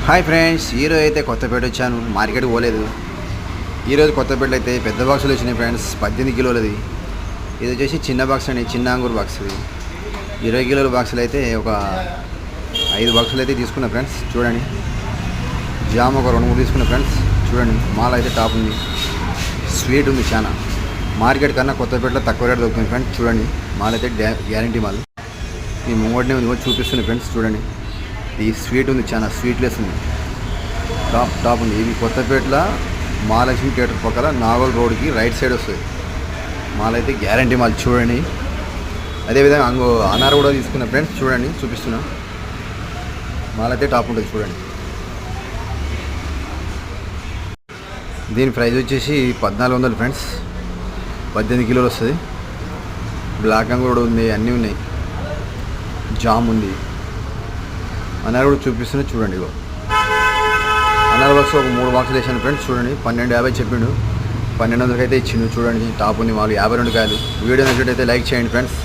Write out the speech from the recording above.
Hi friends, ఈరోజు అయితే కొత్తపేట వచ్చాను. మార్కెట్కి పోలేదు. ఈరోజు కొత్తపేటలో అయితే పెద్ద బాక్సులు వచ్చినాయి ఫ్రెండ్స్. 18 కిలోలది. ఇది వచ్చేసి చిన్న బాక్స్ అండి, చిన్న అంగూరు బాక్స్. ఇది 20 కిలోల బాక్సులు అయితే ఒక 5 బాక్సులు అయితే తీసుకున్నా ఫ్రెండ్స్. చూడండి, జామ్ ఒక 2-3 తీసుకున్నా ఫ్రెండ్స్. చూడండి, మాల్ అయితే టాప్ ఉంది, స్వీట్ ఉంది చాలా. మార్కెట్ కన్నా కొత్తపేటలో తక్కువ రేట్ దొరుకుతుంది ఫ్రెండ్స్. చూడండి, మాల్ అయితే గ్యారంటీ మాల్. మీ ముంగడినే ఉంది, చూపిస్తున్నాయి ఫ్రెండ్స్. చూడండి, ఈ స్వీట్ ఉంది, చాలా స్వీట్లెస్ ఉంది, టాప్ ఉంది. ఇది కొత్తపేటలో మహాలక్ష్మి థియేటర్ పక్కన నాగోల్ రోడ్కి రైట్ సైడ్ వస్తుంది. మాల్ అయితే గ్యారంటీ మాల్. చూడండి, అదేవిధంగా అనార్ కూడా తీసుకున్న ఫ్రెండ్స్. చూడండి, చూపిస్తున్నా. మాల్ అయితే టాప్ ఉంటుంది. చూడండి, దీని ప్రైస్ వచ్చేసి 1400 ఫ్రెండ్స్. 18 కిలోలు వస్తుంది. బ్లాక్ అంగూర్ ఉంది, అన్నీ ఉన్నాయి. జామ్ ఉంది, అనార్ కూడా చూపిస్తున్నా. చూడండి, ఇగో అనార్ బాక్స్ ఒక 3 బాక్సులు వేసాను ఫ్రెండ్స్. చూడండి, 1250 చెప్పిండు, 1200 అయితే ఇచ్చిండు. చూడండి, టాప్ ఉంది మాలు. 52 కాయలు. వీడియో నచ్చినట్టయితే లైక్ చేయండి ఫ్రెండ్స్.